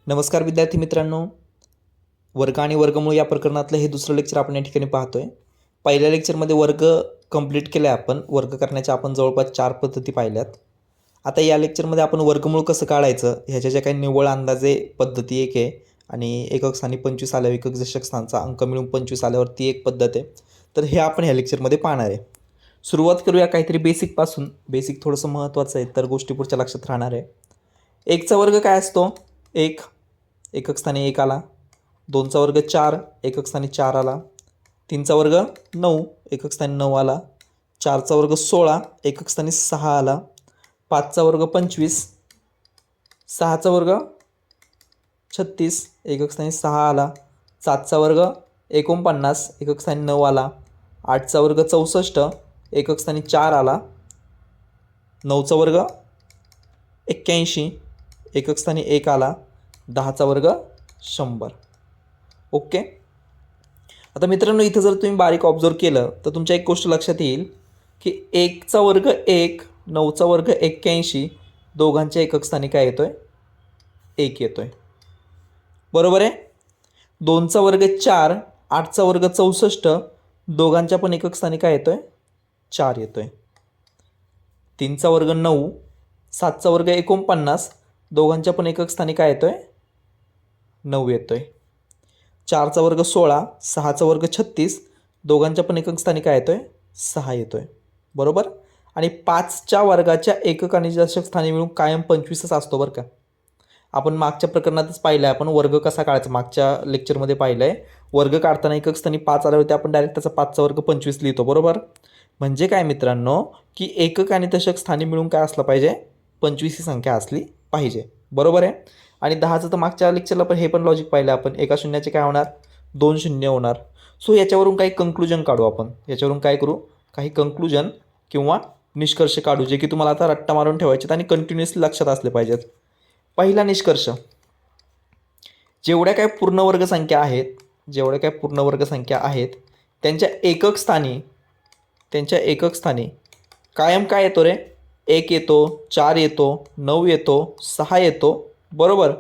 नमस्कार विद्यार्थी मित्रांनो, वर्ग आणि वर्गमूळ या प्रकरणातलं हे दुसरं लेक्चर आपण या ठिकाणी पाहतोय. पहिल्या लेक्चरमध्ये वर्ग कंप्लीट केले आपण. वर्ग करण्याच्या आपण जवळपास 4 पद्धती पाहिल्यात. आता या लेक्चरमध्ये आपण वर्गमूळ कसं काढायचं ह्याच्या ज्या काही निव्वळ अंदाजे पद्धती एक आहे आणि एकक स्थानी 25 आल्यावर एकक दशक स्थानचा अंक मिळून 25 आल्यावर ती एक पद्धत आहे. तर हे आपण ह्या लेक्चरमध्ये पाहणार आहे. सुरुवात करूया काहीतरी बेसिकपासून. बेसिक थोडंसं महत्त्वाचं आहे, तर गोष्टी पुढच्या लक्षात राहणार आहे. एकचा वर्ग काय असतो? 1, एकक स्थानी 1 आला. 2चा वर्ग 4, एकक स्थानी 4 आला. 3चा वर्ग 9, एकक स्थानी 9 आला. 4चा वर्ग 16, एकक स्थानी 6 आला. 5चा वर्ग 25, 6चा वर्ग 36, एकक स्थानी 6 आला. 7चा वर्ग 49, एकक स्थानी 9 आला. 8चा वर्ग 64, एकक स्थानी 4 आला. 9चा वर्ग 81, एकक स्थानी 1 आला. 10चा वर्ग 100. ओके. आता मित्रांनो, इथं जर तुम्ही बारीक ऑब्झर्व केलं तर तुमच्या एक गोष्ट लक्षात येईल की 1चा वर्ग 1, 9चा वर्ग 81, दोघांच्या एकक स्थानी काय येतोय? 1 येतोय. बरोबर आहे. 2चा वर्ग 4, 8चा वर्ग 64, दोघांच्या पण एकक स्थानी काय येतोय? 4 येतोय. 3चा वर्ग 9, 7चा वर्ग 49, दोघांच्या पण एकक स्थानी काय येतोय? 9 येतोय. 4चा वर्ग 16, 6चा वर्ग 36, दोघांच्या पण एकक स्थानी काय येतोय? 6 येतोय. बरोबर. आणि 5च्या वर्गाच्या एकक आणि दशक स्थानी मिळून कायम 25च असतो बरं का. आपण मागच्या प्रकरणातच पाहिलं आहे, आपण वर्ग कसा काढायचा मागच्या लेक्चरमध्ये पाहिलं आहे. वर्ग काढताना एकक स्थानी 5 आले होते, आपण डायरेक्ट त्याचा 5चा वर्ग 25 लिहितो. बरोबर. म्हणजे काय मित्रांनो, की एकक आणि दशक स्थानी मिळून काय असलं पाहिजे? 25 ही संख्या असली पाहिजे. बरोबर आहे. आणि 10चं तर मागच्या लेक्चरला पण हे पण लॉजिक पाहिलं आपण. एका शून्याचे काय होणार? 2 शून्य होणार. सो याच्यावरून काही कंक्लुजन काढू आपण. याच्यावरून काय करू? काही कंक्लुजन किंवा निष्कर्ष काढू, जे की तुम्हाला आता रट्टा मारून ठेवायचे आणि कंटिन्युअसली लक्षात असले पाहिजेत. पहिला निष्कर्ष, जेवढ्या काय पूर्णवर्ग संख्या आहेत त्यांच्या एकक स्थानी कायम काय येतो रे? 1 येतो, 4 येतो, 9 येतो, 6 येतो. बरोबर.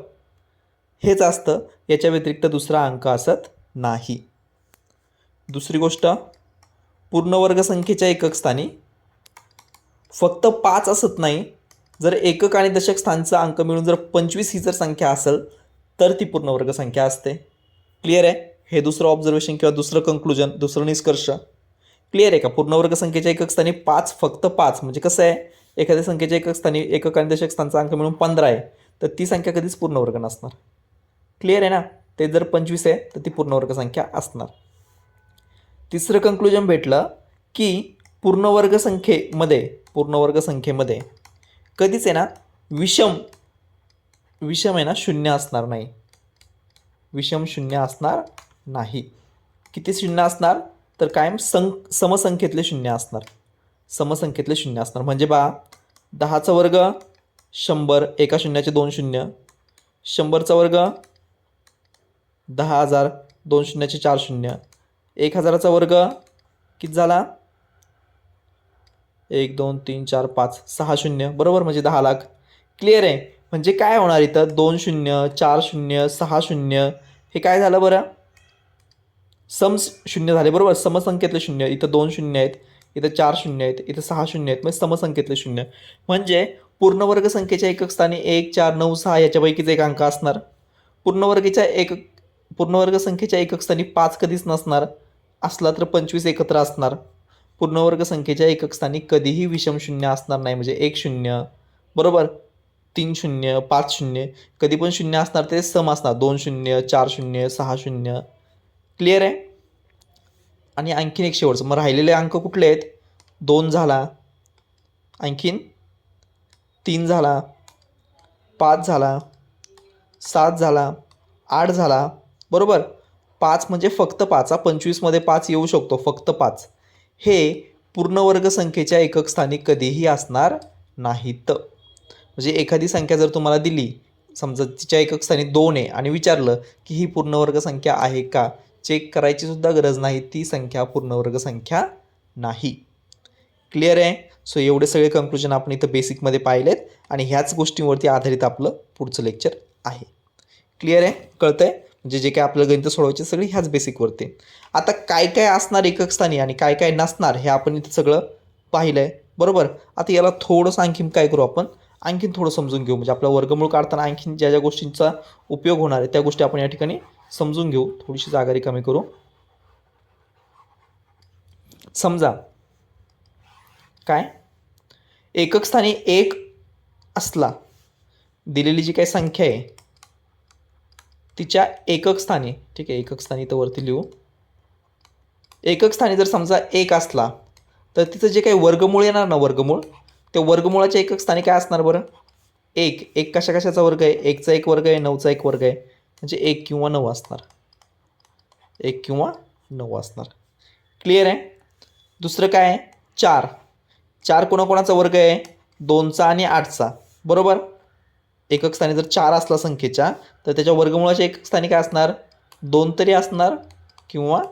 हेच असतं, याच्या व्यतिरिक्त दुसरा अंक असत नाही. दुसरी गोष्ट, पूर्णवर्ग संख्येच्या एकक स्थानी फक्त 5 असत नाही. जर एकक आणि दशक स्थानचा अंक मिळून जर 25 ही जर संख्या असेल तर ती पूर्णवर्ग संख्या असते. क्लिअर आहे? हे दुसरं ऑब्झर्वेशन किंवा दुसरं कंक्लुजन, दुसरं निष्कर्ष. क्लिअर आहे का? पूर्णवर्ग संख्येच्या एकक स्थानी 5, फक्त 5. म्हणजे कसं आहे, एखाद्या संख्येच्या एकक स्थानी एकक आणि दशक स्थानचा अंक मिळून 15 आहे, तर ती संख्या कधीच पूर्णवर्ग नसणार. क्लिअर आहे ना? ते जर 25 आहे तर ती पूर्णवर्ग संख्या असणार. तिसरं कंक्लुजन भेटलं की पूर्णवर्ग संख्येमध्ये कधीच आहे ना विषम आहे ना शून्य असणार नाही. विषम शून्य असणार नाही. किती शून्य असणार? तर कायम समसंख्येतले शून्य असणार. म्हणजे 10चा वर्ग 100, एका शून्याचे 2 शून्य. 100चा वर्ग 10,000, 2 शून्याचे 4 शून्य. 1000चा वर्ग किती झाला? 1 2 3 4 5 6 शून्य. बरोबर. म्हणजे 10 लाख. क्लिअर आहे? म्हणजे काय होणार इथं? 2 शून्य, 4 शून्य, 6 शून्य, हे काय झालं बरं? सम शून्य झाले. बरोबर. समसंख्येतले शून्य. इथं 2 शून्य आहेत, इथं 4 शून्य आहेत, इथं 6 शून्य आहेत. म्हणजे समसंख्येतले शून्य. म्हणजे पूर्णवर्ग संख्येच्या एकक स्थानी 1 4 9 6 याच्यापैकीच एक अंक असणार. पूर्णवर्ग संख्येच्या एकक स्थानी 5 कधीच नसणार. असला तर 25 एकत्र असणार. पूर्णवर्ग संख्येच्या एकक स्थानी कधीही विषम शून्य असणार नाही. म्हणजे 1 शून्य. बरोबर. 3 शून्य, 5 शून्य, कधी पण शून्य असणार, ते सम असणार. 2 शून्य, 4 शून्य, 6 शून्य. क्लिअर आहे? आणि आणखीन एक शेवटचं, मग राहिलेले अंक कुठले आहेत? 2 झाला, आणखीन 3 झाला, 5 झाला, 7 झाला, 8 झाला. बरोबर. 5 म्हणजे फक्त 5. 25 मध्ये 5 येऊ शकतो, फक्त 5. हे पूर्णवर्ग संख्येच्या एकक स्थानी कधीही असणार नाहीत. म्हणजे एखादी संख्या जर तुम्हाला दिली, समजा तिच्या एकक स्थानी 2 आहे आणि विचारलं की ही पूर्णवर्ग संख्या आहे का, चेक करायची सुद्धा गरज नाही. ती संख्या पूर्णवर्ग संख्या नाही. क्लिअर आहे? सो एवढे सगळे कंक्लुजन आपण इथं बेसिकमध्ये पाहिलेत आणि ह्याच गोष्टींवरती आधारित आपलं पुढचं लेक्चर आहे. क्लिअर आहे, कळतंय? म्हणजे जे काय आपलं गणित सोडवायचे सगळे ह्याच बेसिकवरती. आता काय काय असणार एकक स्थानी आणि काय काय नसणार हे आपण इथं सगळं पाहिलं आहे, बरोबर. आता याला थोडंसं आणखीन काय करू आपण, आणखीन थोडं समजून घेऊ. म्हणजे आपला वर्गमूळ काढताना आणखीन ज्या ज्या गोष्टींचा उपयोग होणार आहे त्या गोष्टी आपण या ठिकाणी समजून घेऊ. थोडीशी जागा रिकामी करू. समजा काय एकक स्थानी 1 असला, दिलेली जी काही संख्या आहे तिच्या एकक स्थानी, ठीक आहे, एकक स्थानी तर वरती लिहू. एकक स्थानी जर समजा 1 असला तर तिचं जे काही वर्गमूळ येणार ना, वर्गमूळ, त्या वर्गमूळाच्या एकक स्थानी काय असणार बरं? 1. 1 कशा कशाचा वर्ग आहे? 1चा 1 वर्ग आहे, 9चा 1 वर्ग आहे, म्हणजे 1 किंवा 9 असणार. 1 किंवा 9 असणार. क्लिअर आहे? दुसरं काय आहे? 4. 4 कोणाकोणाचा वर्ग आहे? 2चा आणि 8चा, बरोबर. एकक स्थानी जर 4 असला संख्येच्या तर त्याच्या वर्गमूळाच्या एकक स्थानी काय असणार? 2 तरी असणार किंवा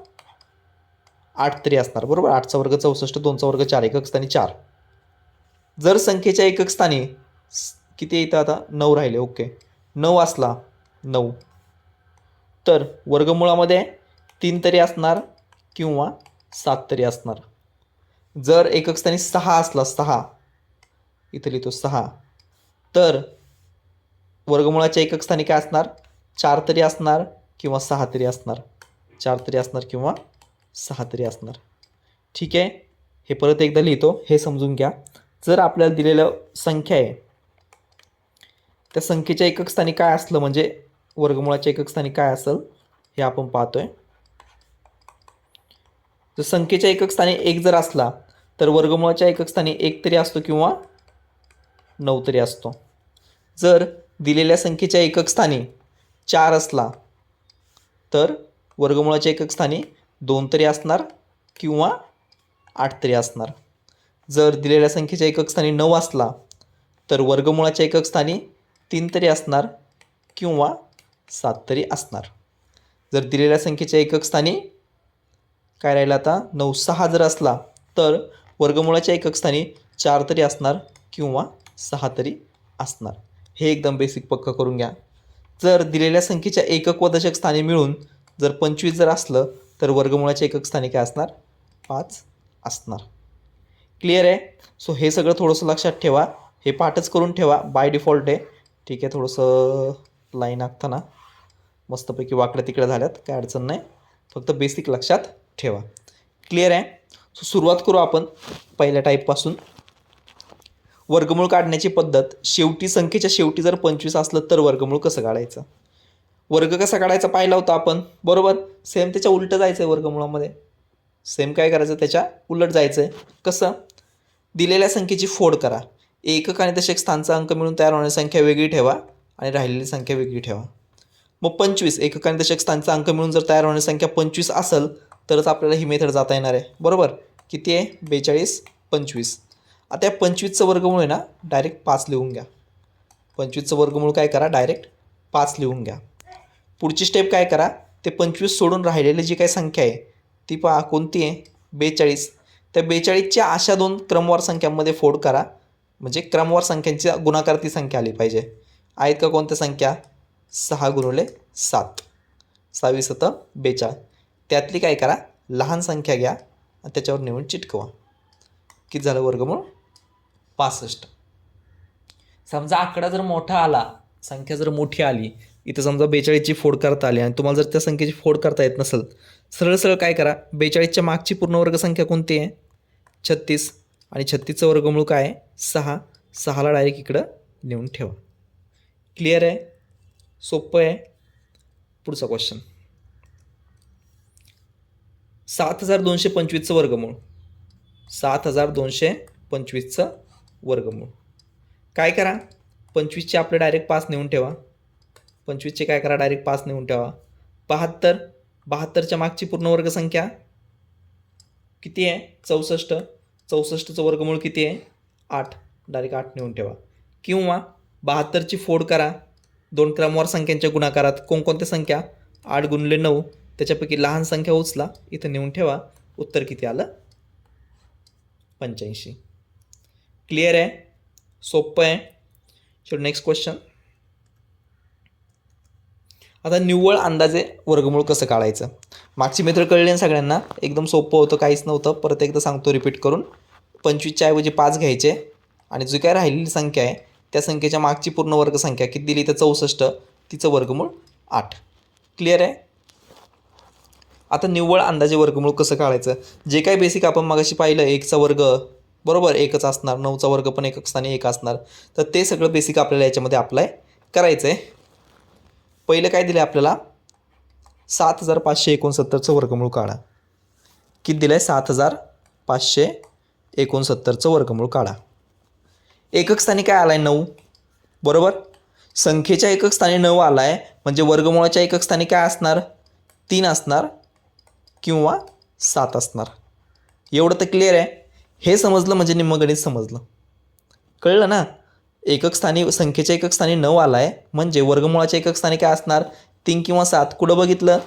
8 तरी असणार, बरोबर. 8चा वर्ग 64, 2चा वर्ग 4, एकक स्थानी 4. जर संख्येच्या एकक स्थानी किती येतं आता? 9 राहिले, ओके. 9 असला, 9, तर वर्गमूळामध्ये 3 तरी असणार किंवा 7 तरी असणार. जर एकक स्थानी 6 असला, 6, इथं लिहितो 6, तर वर्गमूळाच्या एकक स्थानी काय असणार? 4 तरी असणार किंवा 6 तरी असणार. 4 तरी असणार किंवा 6 तरी असणार. ठीक आहे, हे परत एकदा लिहितो, हे समजून घ्या. जर आपल्याला दिलेलं संख्या आहे त्या संख्येच्या एकक स्थानी काय असलं, म्हणजे वर्गमूळाच्या एकक स्थानी काय असेल हे आपण पाहतोय. तर संख्येच्या एकक स्थानी 1 जर असला तर वर्गमूळाच्या एकक स्थानी 1 तरी असतो किंवा 9 तरी असतो. जर दिलेल्या संख्येच्या एकक स्थानी 4 असला तर वर्गमूळाच्या एकक स्थानी 2 तरी असणार किंवा 8 तरी असणार. जर दिलेल्या संख्येच्या एकक स्थानी 9 असला तर वर्गमूळाच्या एकक स्थानी 3 तरी असणार किंवा 7 तरी असणार. जर दिलेल्या संख्येच्या एकक स्थानी काय राहिलं आता? 9, 6 जर असला तर वर्गमूळाच्या एकक स्थानी 4 तरी असणार किंवा 6 तरी असणार. हे एकदम बेसिक पक्का करून घ्या. जर दिलेल्या संख्येच्या एकक व दशक स्थानी मिळून जर 25 जर असलं तर वर्गमूळाच्या एकक स्थानी काय असणार? 5 असणार. क्लिअर आहे? सो हे सगळं थोडंसं लक्षात ठेवा. हे पाठच करून ठेवा, बाय डिफॉल्ट आहे. ठीक आहे, थोडंसं लाईन आखताना मस्तपैकी वाकड्या तिकडे झाल्यात, काय अडचण नाही, फक्त बेसिक लक्षात ठेवा. क्लिअर आहे? सो सुरुवात करू आपण पहिल्या टाईपपासून. वर्गमूळ काढण्याची पद्धत. शेवटी संख्येच्या शेवटी जर 25 असलं तर वर्गमूळ कसं काढायचं? वर्ग कसा काढायचा पाहिला होता आपण, बरोबर. सेम त्याच्या उलटं जायचं आहे वर्गमूळामध्ये. सेम काय करायचं? त्याच्या उलट जायचं आहे. कसं? दिलेल्या संख्येची फोड करा. एकक आणि दशक स्थानचा अंक मिळून तयार होणारी संख्या वेगळी ठेवा आणि राहिलेली संख्या वेगळी ठेवा. मग 25 एकक आणि दशक स्थानचा अंक मिळून जर तयार होणारी संख्या 25 असेल तरच आपल्याला ही मेथड जाता येणार आहे, बरोबर. किती आहे? 42, 25. आता या 25चं वर्गमूळ आहे ना, डायरेक्ट 5 लिहून घ्या. 25चं वर्गमूळ काय करा? डायरेक्ट 5 लिहून घ्या. पुढची स्टेप काय करा? ते 25 सोडून राहिलेली जी काही संख्या आहे ती पहा, कोणती आहे? 42. त्या 42च्या अशा 2 क्रमवार संख्यांमध्ये फोड करा, म्हणजे क्रमवार संख्यांची गुणाकार ती संख्या आली पाहिजे. आहेत का कोणत्या संख्या? 6 गुणिले 7, 6 7 42. त्यातली काय करा? लहान संख्या घ्या आणि त्याच्यावर नेऊन चिटकवा. किती झालं वर्गमूळ? 65. समजा आकडा जर मोठा आला, संख्या जर मोठी आली, इथं समजा 42ची फोड करता आली आणि तुम्हाला जर त्या संख्येची फोड करता येत नसेल, सरळ सरळ काय करा? 42च्या मागची पूर्ण वर्ग संख्या कोणती आहे? 36. आणि 36चं वर्गमूळ काय आहे? 6. 6ला डायरेक्ट इकडं नेऊन ठेवा. क्लिअर आहे? सोपं आहे. पुढचा क्वेश्चन. 7225चं वर्गमूळ. 7225चं वर्गमूळ काय करा? 25चे आपले डायरेक्ट 5 नेऊन ठेवा. 25चे काय करा? डायरेक्ट 5 नेऊन ठेवा. 72. 72च्या मागची पूर्ण वर्ग संख्या किती आहे? 64. 64चं वर्गमूळ किती आहे? 8. डायरेक्ट 8 नेऊन ठेवा. किंवा 72ची फोड करा 2 क्रमवार संख्यांच्या गुणाकारात. कोणकोणत्या संख्या? 8 गुणिले 9. त्याच्यापैकी लहान संख्या उचला, इथं नेऊन ठेवा. उत्तर किती आलं? 85. क्लिअर आहे? सोपं आहे. चलो नेक्स्ट क्वेश्चन. आता निव्वळ अंदाजे वर्गमूळ कसं काढायचं. मागची मेथड कळली ना सगळ्यांना, एकदम सोपं होतं, काहीच नव्हतं. परत एकदा सांगतो, रिपीट करून. 25च्या ऐवजी 5 घ्यायचे आणि जी काय राहिलेली संख्या आहे त्या संख्येच्या मागची पूर्ण वर्गसंख्या किती दिली तर 64, तिचं वर्गमूळ 8. क्लिअर आहे. आता निव्वळ अंदाजे वर्गमूळ कसं काढायचं. जे काही बेसिक आपण मगाशी पाहिलं, 1चा वर्ग बरोबर एकच असणार, 9चा वर्ग पण एकक स्थानी 1 असणार, तर ते सगळं बेसिक आपल्याला याच्यामध्ये अप्लाय करायचं आहे. पहिलं काय दिलं आपल्याला, 7569चं वर्गमूळ काढा. किती दिलं आहे, 7569चं वर्गमूळ काढा. एकक स्थानी काय आला आहे, 9 बरोबर. संख्येच्या एकक स्थानी 9 आला आहे, म्हणजे वर्गमूळाच्या एकक स्थानी काय असणार, 3 असणार किंवा 7 असणार. एवढं तर क्लिअर आहे. हे समजलं म्हणजे निम्म गणित समजलं. कळलं ना. एकक स्थानी, संख्येच्या एकक स्थानी 9 आला आहे, म्हणजे वर्गमूळाच्या एकक स्थानी काय असणार, 3 किंवा 7. कुठं बघितलं,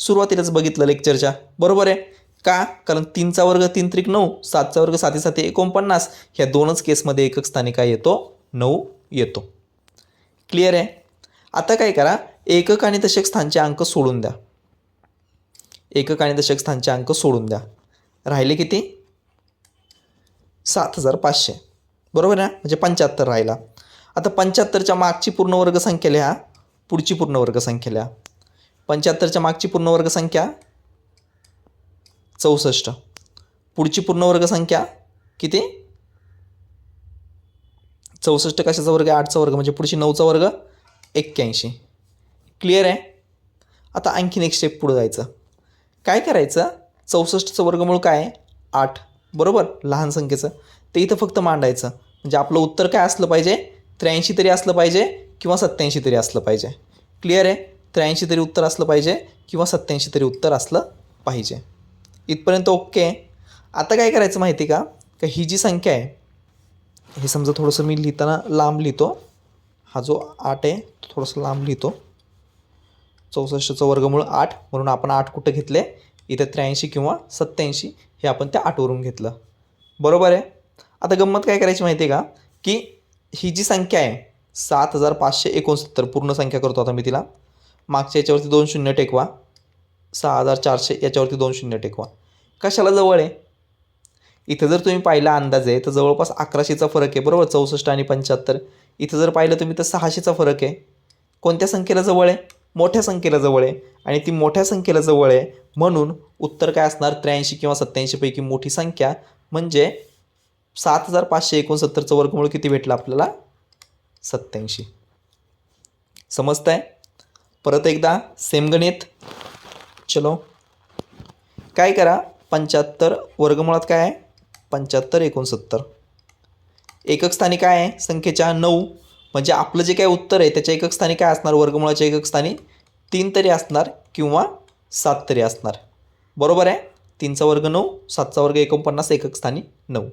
सुरुवातीलाच बघितलं लेक्चरच्या, बरोबर आहे. का, कारण 3चा वर्ग 3 त्रिक 9, 7चा वर्ग 7 7 49. ह्या दोनच केसमध्ये एकक स्थानी काय येतो, 9 येतो. क्लिअर आहे. आता काय करा, एकक आणि दशक स्थानचे अंक सोडून द्या. एकक आणि दशक स्थानचे अंक सोडून द्या. राहिले किती, 7500 बरोबर आहे, म्हणजे 75 राहिला. आता 75च्या मागची पूर्ण वर्गसंख्या लिहा, पुढची पूर्ण वर्गसंख्या लिहा. 75च्या मागची पूर्ण वर्गसंख्या 64, पुढची पूर्ण वर्गसंख्या किती, 64 कशाचा वर्ग आहे, 8चा वर्ग, म्हणजे पुढची 9चा वर्ग 81. क्लिअर आहे. आता आणखीन एक स्टेप पुढे जायचं. काय करायचं, 64चं वर्गमूळ काय आहे, 8 बरोबर, लहान संख्येचं, ते इथं फक्त मांडायचं. म्हणजे आपलं उत्तर काय असलं पाहिजे, 83 तरी असलं पाहिजे किंवा 87 तरी असलं पाहिजे. क्लिअर आहे. 83 तरी उत्तर असलं पाहिजे किंवा 87 तरी उत्तर असलं पाहिजे. इथपर्यंत ओके. आता काय करायचं माहिती का, ही जी संख्या आहे, हे समजा थोडंसं मी लिहिताना लांब लिहितो. हा जो 8 आहे तो थोडंसं लांब लिहितो. 64चं वर्गमूळ 8, म्हणून आपण 8 कुठं घेतले, इथं 83 किंवा 87 हे आपण त्या 8वरून घेतलं, बरोबर आहे. आता गंमत काय करायची माहिती आहे का, की ही जी संख्या आहे 7569, पूर्ण संख्या करतो आता मी तिला. मागच्या याच्यावरती 2 शून्य टेकवा, 6400 याच्यावरती 2 शून्य टेकवा. कशाला जवळ आहे, इथं जर तुम्ही पाहिला अंदाजे तर जवळपास 1100चा फरक आहे, बरोबर. 64 आणि 75. इथं जर पाहिलं तुम्ही तर 600चा फरक आहे. कोणत्या संख्येला जवळ आहे, मोठ्या संख्येला जवळ आहे, आणि ती मोठ्या संख्येला जवळ आहे, म्हणून उत्तर काय असणार, 83 किंवा 87 पैकी मोठी संख्या, म्हणजे 7569चं वर्गमूळ किती भेटलं आपल्याला, 87. समजतंय. परत एकदा सेम गणित. चलो, काय करा, 75 वर्गमुळात काय आहे, 7569. एकक स्थानी काय आहे, संख्येच्या 9, म्हणजे आपलं जे काय उत्तर आहे त्याच्या एकक स्थानी काय असणार, वर्गमुळाच्या एकक स्थानी 3 तरी असणार किंवा 7 तरी असणार, बरोबर आहे. 3चा वर्ग 9, 7चा वर्ग 49, एकक स्थानी 9.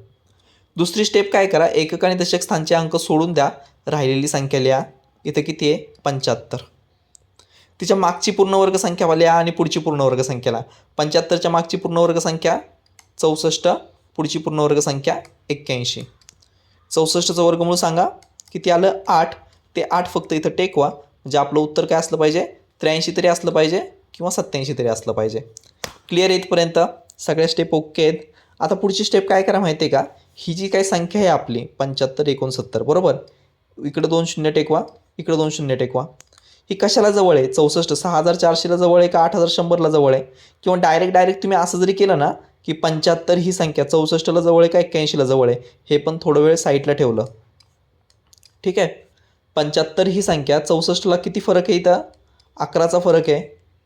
दुसरी स्टेप काय करा, एकक आणि दशक स्थानचे अंक सोडून द्या, राहिलेली संख्या लिहा. इथं किती आहे, 75. तिच्या मागची पूर्ण वर्गसंख्या लिहा आणि पुढची पूर्ण वर्गसंख्याला. 75च्या मागची पूर्ण वर्गसंख्या 64, पुढची पूर्ण वर्गसंख्या 81. 64चं वर्गमूळ सांगा किती आलं, 8. ते 8 फक्त इथं टेकवा, म्हणजे आपलं उत्तर काय असलं पाहिजे, 83 तरी असलं पाहिजे किंवा 87 तरी असलं पाहिजे. क्लिअर आहे इथपर्यंत, सगळ्या स्टेप ओके आहेत. आता पुढची स्टेप काय करा माहिती आहे का, ही जी काही संख्या आहे आपली 7569 बरोबर, इकडं 2 शून्य टेकवा, इकडं 2 शून्य टेकवा. ही कशाला जवळ आहे, 64 6400ला जवळ आहे का 8100ला जवळ आहे, किंवा डायरेक्ट तुम्ही असं जरी केलं ना, की 75 ही संख्या 64ला जवळ आहे का 81ला जवळ आहे, हे पण थोडं वेळ साईडला ठेवलं, ठीक आहे. 75 ही संख्या 64ला किती फरक आहे, इथं 11चा फरक आहे,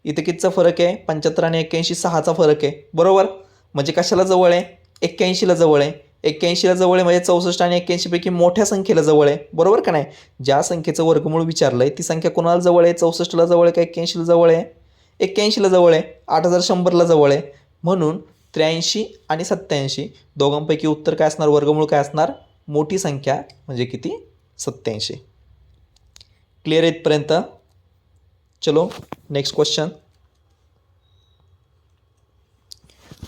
इथं कितीचा फरक आहे, 75 आणि 81 6चा फरक आहे, बरोबर. म्हणजे कशाला जवळ आहे, 81ला जवळ आहे. 81ला जवळ आहे म्हणजे 64 आणि 81 पैकी मोठ्या संख्येला जवळ आहे, बरोबर का नाही. ज्या संख्येचं वर्गमूळ विचारलं आहे ती संख्या कोणाला जवळ आहे, 64ला जवळ आहे का 81ला जवळ आहे, 81ला जवळ आहे, 8100ला जवळ आहे. म्हणून 83 आणि 87 दोघांपैकी उत्तर काय असणार, वर्गमूळ काय असणार, मोठी संख्या म्हणजे किती, 87. क्लिअर आहे इथपर्यंत. चलो नेक्स्ट क्वेश्चन.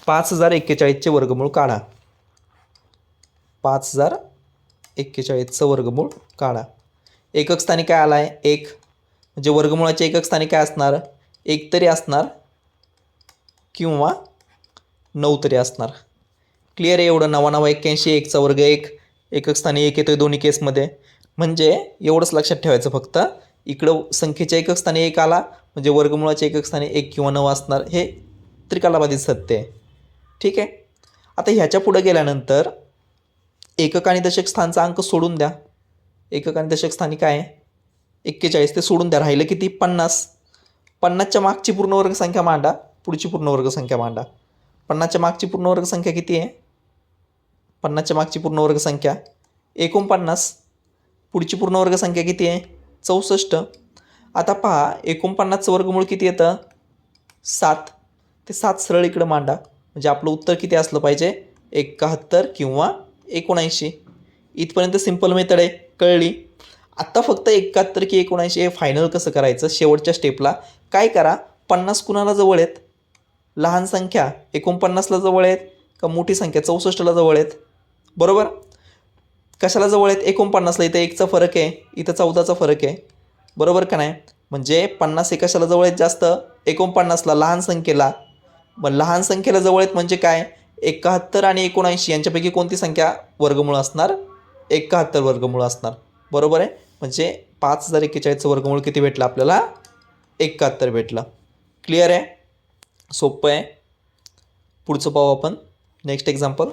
5041चे वर्गमूळ काढा. 5041चं वर्गमूळ काढा. एकक स्थानी काय आला आहे, 1. म्हणजे वर्गमुळाच्या एकक स्थानी काय असणार, 1 तरी असणार किंवा 9 तरी असणार. क्लिअर आहे एवढं. 9×9=81, 1चा वर्ग 1, एकक स्थानी 1 येतोय दोन्ही केसमध्ये. म्हणजे एवढंच लक्षात ठेवायचं फक्त, इकडं संख्येच्या एकक स्थानी 1 आला म्हणजे वर्गमुळाच्या एकक स्थानी 1 किंवा 9 असणार. हे त्रिकालाबाधित सत्य आहे. ठीक आहे. आता ह्याच्या पुढे गेल्यानंतर एकक आणि दशक स्थानचा अंक सोडून द्या. एकक आणि दशक स्थानी काय आहे 41, ते सोडून द्या. राहिलं किती 50. 50च्या मागची पूर्ण वर्ग संख्या मांडा, पुढची पूर्ण वर्ग संख्या मांडा. 50च्या मागची पूर्ण वर्ग संख्या किती आहे, 50च्या मागची पूर्ण वर्ग संख्या 49. पुढची पूर्ण वर्ग संख्या किती आहे 64. आता पहा 49चं वर्गमूळ किती येतं 7. ते 7 सरळ इकडं मांडा. म्हणजे आपलं उत्तर किती असलं पाहिजे 71 किंवा 79. इथपर्यंत सिंपल मेथड आहे, कळली. आत्ता फक्त 71 की 79 हे फायनल कसं करायचं, शेवटच्या स्टेपला काय करा, 50 कुणाला जवळ आहेत, लहान संख्या 49ला जवळ आहेत का मोठी संख्या 64ला जवळ आहेत. बरोबर. कशाला जवळ आहेत 49ला, इथं 1चा फरक आहे, इथं 14चा फरक आहे. बरोबर का नाही. म्हणजे 50 हे कशाला जवळ आहेत जास्त 49ला, लहान संख्येला. मग लहान संख्येला जवळ आहेत म्हणजे काय 71 आणि 79 यांच्यापैकी कोणती संख्या वर्गमूळ असणार 71 वर्गमूळ असणार. बरोबर आहे. म्हणजे 5041चं वर्गमूळ किती भेटलं आपल्याला 71 भेटलं. क्लिअर आहे, सोपं आहे. पुढचं पाहू आपण, नेक्स्ट एक्झाम्पल.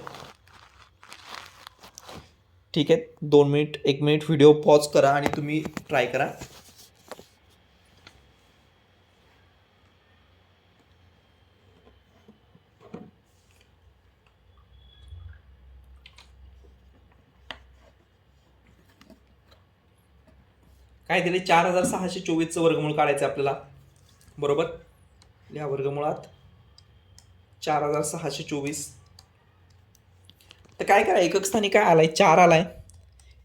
ठीक आहे, 2 मिनिट 1 मिनिट व्हिडिओ पॉज करा आणि तुम्ही ट्राय करा. काय दिले 4624चं वर्गमूळ काढायचं आपल्याला. बरोबर. या वर्गमुळात 4624. तर काय करा, एकक स्थानी काय आलाय 4 आलाय,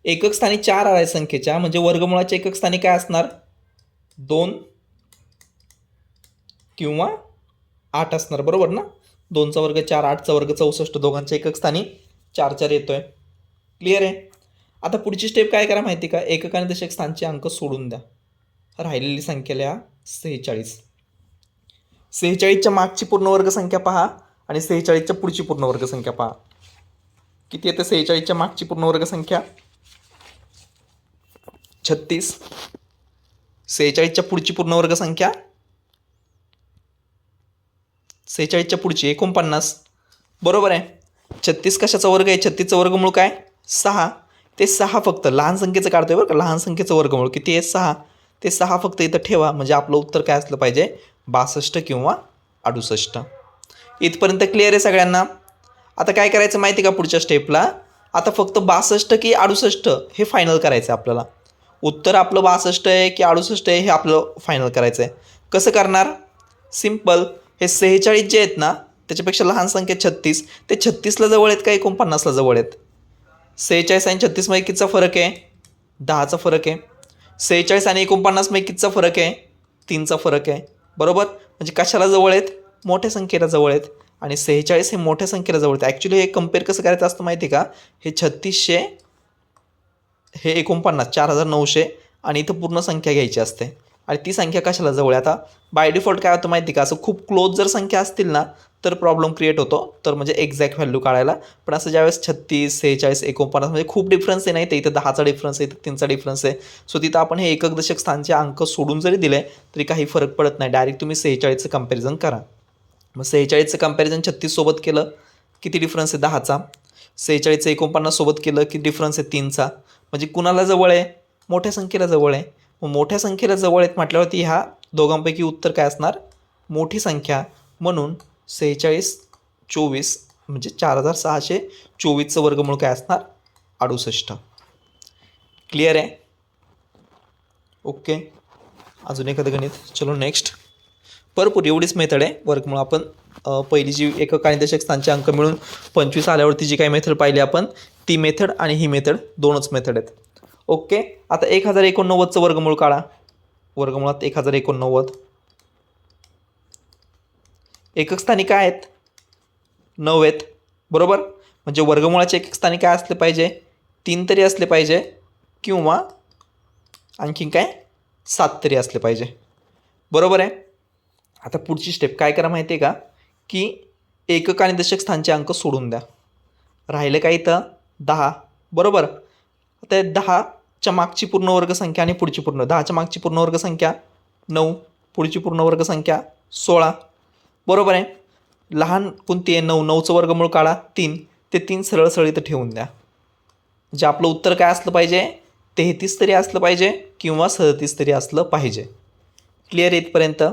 एकक स्थानी 4 आलाय संख्येच्या, म्हणजे वर्गमुळाच्या एकक स्थानी काय असणार 2 किंवा 8 असणार. बरोबर ना. 2चा वर्ग 4, 8चा वर्ग 64, दोघांच्या एकक स्थानी 4 4 येतोय. क्लिअर आहे. आता पुढची स्टेप काय करा माहिती का, एकक आणि दशक स्थानचे अंक सोडून द्या. राहिलेली संख्या लिहा 46. 46च्या मागची पूर्ण वर्ग संख्या पहा आणि 46च्या पुढची पूर्ण वर्ग संख्या पहा. किती येते 46च्या मागची पूर्ण वर्ग संख्या 36. 46च्या पुढची पूर्ण वर्ग संख्या 46च्या पुढची 49. बरोबर आहे. 36 कशाचा वर्ग आहे, 36चं वर्गमूळ काय 6. ते 6 फक्त लहान संख्येचं काढतोय बरं का, लहान संख्येचं वर्गमूळ किती आहे 6. ते 6 फक्त इथं ठेवा म्हणजे आपलं उत्तर काय असलं पाहिजे 62 किंवा 68. इथपर्यंत क्लिअर आहे सगळ्यांना. आता काय करायचं माहिती का पुढच्या स्टेपला, आता फक्त 62 की 68 हे फायनल करायचं आहे आपल्याला. उत्तर आपलं 62 आहे की 68 आहे हे आपलं फायनल करायचं आहे. कसं करणार, सिम्पल. हे 46 जे आहेत ना त्याच्यापेक्षा लहान संख्या 36, ते 36ला जवळ आहेत का 49ला जवळ आहेत. 46 आणि 36 मध्ये कितीचा फरक आहे 10चा फरक आहे. 46 आणि 49 मध्ये कितीचा फरक आहे 3चा फरक आहे. बरोबर. म्हणजे कशाला जवळ आहेत मोठ्या संख्येला जवळ आहेत आणि 46 हे मोठ्या संख्येला जवळ आहेत. ॲक्च्युली हे कम्पेअर कसं करायचं असतं माहिती का, हे 3600 हे 49 4900 आणि इथं पूर्ण संख्या घ्यायची असते आणि ती संख्या कशाला जवळ आहे. आता बाय डिफॉल्ट काय होतं माहिती का, असं खूप क्लोज जर संख्या असतील ना तर प्रॉब्लेम क्रिएट होतो, तर म्हणजे एक्झॅक्ट व्हॅल्यू काढायला. पण असं ज्यावेळेस 36 46 49 म्हणजे खूप डिफरन्स आहे नाही, तर इथं 10चा डिफरन्स आहे, इथं 3चा डिफरन्स आहे. सो तिथं आपण हे एकक दशक स्थानचे अंक सोडून जरी दिले तरी काही फरक पडत नाही. डायरेक्ट तुम्ही 46चं कंपॅरिझन करा. मग 46चं कंपॅरिझन 36 सोबत केलं किती डिफरन्स आहे 10चा. 46चं 49 सोबत केलं की डिफरन्स आहे 3चा. म्हणजे कुणाला जवळ आहे मोठ्या संख्येला जवळ आहे. मग मोठ्या संख्येला जवळ आहेत म्हटल्यावरती ह्या दोघांपैकी उत्तर काय असणार मोठी संख्या. म्हणून 46 24 म्हणजे 4624चं वर्गमूळ काय असणार 68. क्लिअर आहे. ओके. अजून एखादं गणित. चलो नेक्स्ट. भरपूर एवढीच मेथड आहे वर्गमूळ. आपण पहिली जी एकक आणि दशक स्थानचे अंक मिळून 25 आल्यावरती जी काही मेथड पाहिली आपण ती मेथड आणि ही मेथड दोनच मेथड आहेत. ओके. आता 1089चं वर्गमूळ काढा. वर्गमुळात 1089 एकक स्थानी काय आहेत 9 आहेत. बरोबर. म्हणजे वर्गमुळाचे एकक स्थानी काय असले पाहिजे 3 तरी असले पाहिजे किंवा आणखीन काय 7 तरी असले पाहिजे. बरोबर आहे. आता पुढची स्टेप काय करा माहिती आहे का, की एकक आणि दशक स्थानचे अंक सोडून द्या. राहिलं काय इथं 10. बरोबर. आता 10च्या मागची पूर्ण वर्गसंख्या आणि पुढची पूर्ण 10च्या मागची पूर्ण वर्गसंख्या 9, पुढची पूर्ण वर्गसंख्या 16. बरोबर आहे. लहान कोणती आहे 9, 9चं वर्गमूळ काढा 3. ते 3 सरळ सरळ इथं ठेवून द्या. म्हणजे आपलं उत्तर काय असलं पाहिजे, 33 तरी असलं पाहिजे किंवा 37 तरी असलं पाहिजे. क्लिअर इथपर्यंत.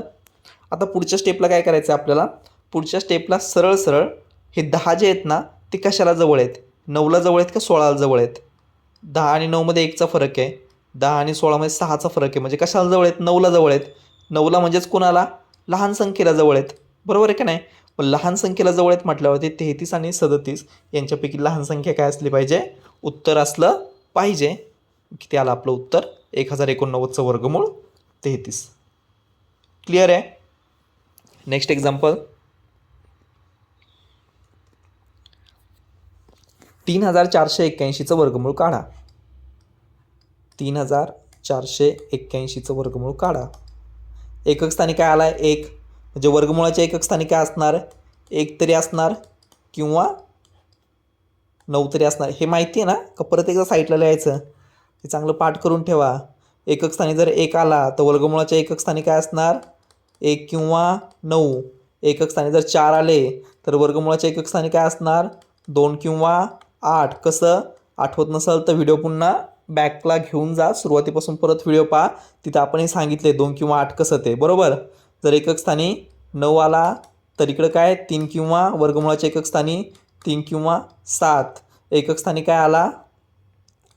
आता पुढच्या स्टेपला काय करायचं आहे आपल्याला, पुढच्या स्टेपला सरळ सरळ हे 10 जे आहेत ना ते कशाला जवळ आहेत, 9ला जवळ आहेत का 16ला जवळ आहेत. 10 आणि 9मध्ये 1चा फरक आहे, 10 आणि 16मध्ये 6चा फरक आहे. म्हणजे कशाला जवळ आहेत, 9ला जवळ आहेत. 9ला म्हणजेच कोणाला, लहान संख्येला जवळ आहेत. बरोबर आहे का नाही. पण लहान संख्येला जवळ आहेत म्हटल्यावरती 33 आणि 37 यांच्यापैकी लहान संख्या काय असली पाहिजे, उत्तर असलं पाहिजे. किती आलं आपलं उत्तर, 1089चं वर्गमूळ 33. क्लिअर आहे. नेक्स्ट एक्झाम्पल, 3481चं वर्गमूळ काढा. 3481चं वर्गमूळ काढा. एकक स्थानी काय आला आहे 1, म्हणजे वर्गमूळाच्या एकक स्थानी काय असणार, 1 तरी असणार किंवा 9 तरी असणार. हे माहिती आहे ना का, परत एकदा साईडला लिहायचं, हे चांगलं पाठ करून ठेवा. एकक स्थानी जर 1 आला तर वर्गमूळाच्या एकक स्थानी काय असणार, 1 किंवा 9. एकक स्थानी जर 4 आले तर वर्गमूळाच्या एकक स्थानी काय असणार, 2 किंवा 8. कसं, आठवत नसेल तर व्हिडिओ पुन्हा बॅकला घेऊन जा, सुरुवातीपासून परत व्हिडिओ पहा, तिथं आपण सांगितले 2 किंवा 8 कसं ते. बरोबर. जर एकक स्थानी 9 आला तर इकडं काय 3 किंवा वर्गमूळाच्या एकक स्थानी 3 किंवा 7. एकक स्थानी काय आला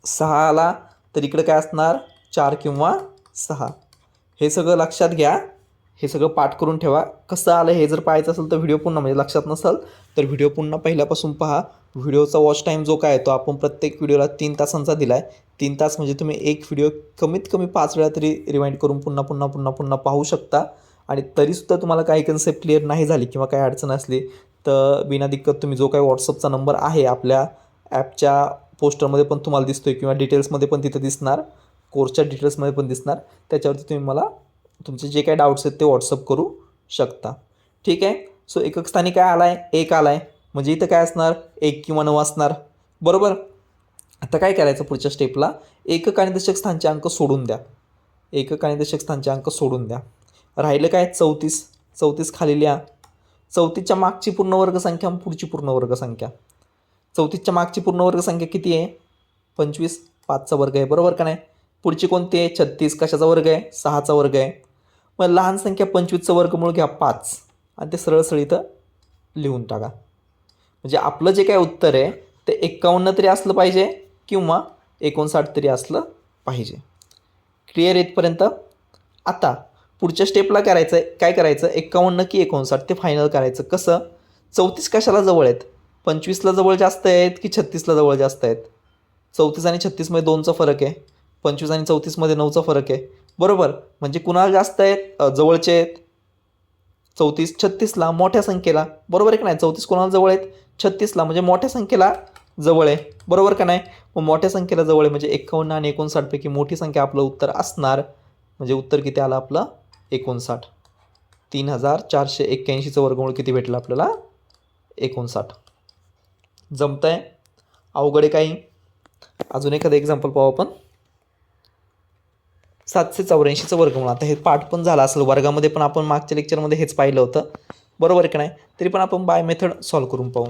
6 आला तर इकडं काय असणार 4 किंवा 6. हे सगळं लक्षात घ्या, हे सगळं पाठ करून ठेवा. कसं आलं हे जर पाहायचं असेल तर व्हिडिओ पुन्हा, म्हणजे लक्षात नसेल तर व्हिडिओ पुन्हा पहिल्यापासून पहा. व्हिडिओचा वॉच टाईम जो काय तो आपण प्रत्येक व्हिडिओला 3 तासांचा दिला आहे. 3 तास म्हणजे तुम्ही एक व्हिडिओ कमीत कमी 5 वेळा तरी रिवाइंड करून पुन्हा पुन्हा पुन्हा पुन्हा पाहू शकता. आणि तरीसुद्धा तुम्हाला काही कन्सेप्ट क्लिअर नाही झाली किंवा काही अडचण असली तर बिना दिक्कत तुम्ही जो काही व्हॉट्सअपचा नंबर आहे आपल्या ॲपच्या पोस्टरमध्ये पण तुम्हाला दिसतो आहे किंवा डिटेल्समध्ये पण तिथं दिसणार, कोर्सच्या डिटेल्समध्ये पण दिसणार, त्याच्यावरती तुम्ही मला तुमचे जे काही डाऊट्स आहेत ते व्हॉट्सअप करू शकता. ठीक आहे. सो एकक स्थानी काय आला आहे, 1 आला आहे, म्हणजे इथं काय असणार 1 किंवा 9 असणार. बरोबर. आता काय करायचं पुढच्या स्टेपला, एकक आणि दशक स्थानचे अंक सोडून द्या. एकक आणि दशक स्थानचे अंक सोडून द्या. राहिलं काय 34. 34 खाली लिहा. 34च्या मागची पूर्ण वर्गसंख्या पुढची पूर्ण वर्गसंख्या. 34च्या मागची पूर्ण वर्गसंख्या किती आहे, 25, 5चा वर्ग आहे. बरोबर का नाही. पुढची कोणती आहे 36, कशाचा वर्ग आहे, 6चा वर्ग आहे. मग लहान संख्या 25चं वर्गमूळ घ्या 5 आणि ते सरळ सरळ इथं लिहून टाका. म्हणजे आपलं जे काय उत्तर आहे ते 51 तरी असलं पाहिजे किंवा 59 तरी असलं पाहिजे. क्लिअर इथपर्यंत. आता पुढच्या स्टेपला करायचं आहे, काय करायचं, 51 की 59 ते फायनल करायचं. कसं, 34 कशाला जवळ आहेत, 25ला जवळ जास्त आहेत की 36ला जवळ जास्त आहेत. 34 आणि 36मध्ये 2चा फरक आहे, 25 आणि 34मध्ये 9चा फरक आहे. बरोबर. म्हणजे कुणाला जास्त आहेत, जवळचे आहेत 34 36ला, मोठ्या संख्येला. बरोबर आहे का नाही. 34 कोणाला जवळ आहेत, 36ला, म्हणजे मोठ्या संख्येला जवळ आहे. बरोबर का नाही. मग मोठ्या संख्येला जवळ आहे म्हणजे 51 आणि 59 पैकी मोठी संख्या आपलं उत्तर असणार. म्हणजे उत्तर किती आलं आपलं 59. 3481चं वर्गमूळ किती भेटलं आपल्याला, 59. जमतंय, अवघड आहे काही. अजून एखादं एक्झाम्पल पाहू आपण. 784चं वर्गमूळ. आता हे पाठ पण झाला असेल वर्गामध्ये, पण आपण मागच्या लेक्चरमध्ये हेच पाहिलं होतं. बरोबर आहे का नाही. तरी पण आपण बाय मेथड सॉल्व करून पाहू.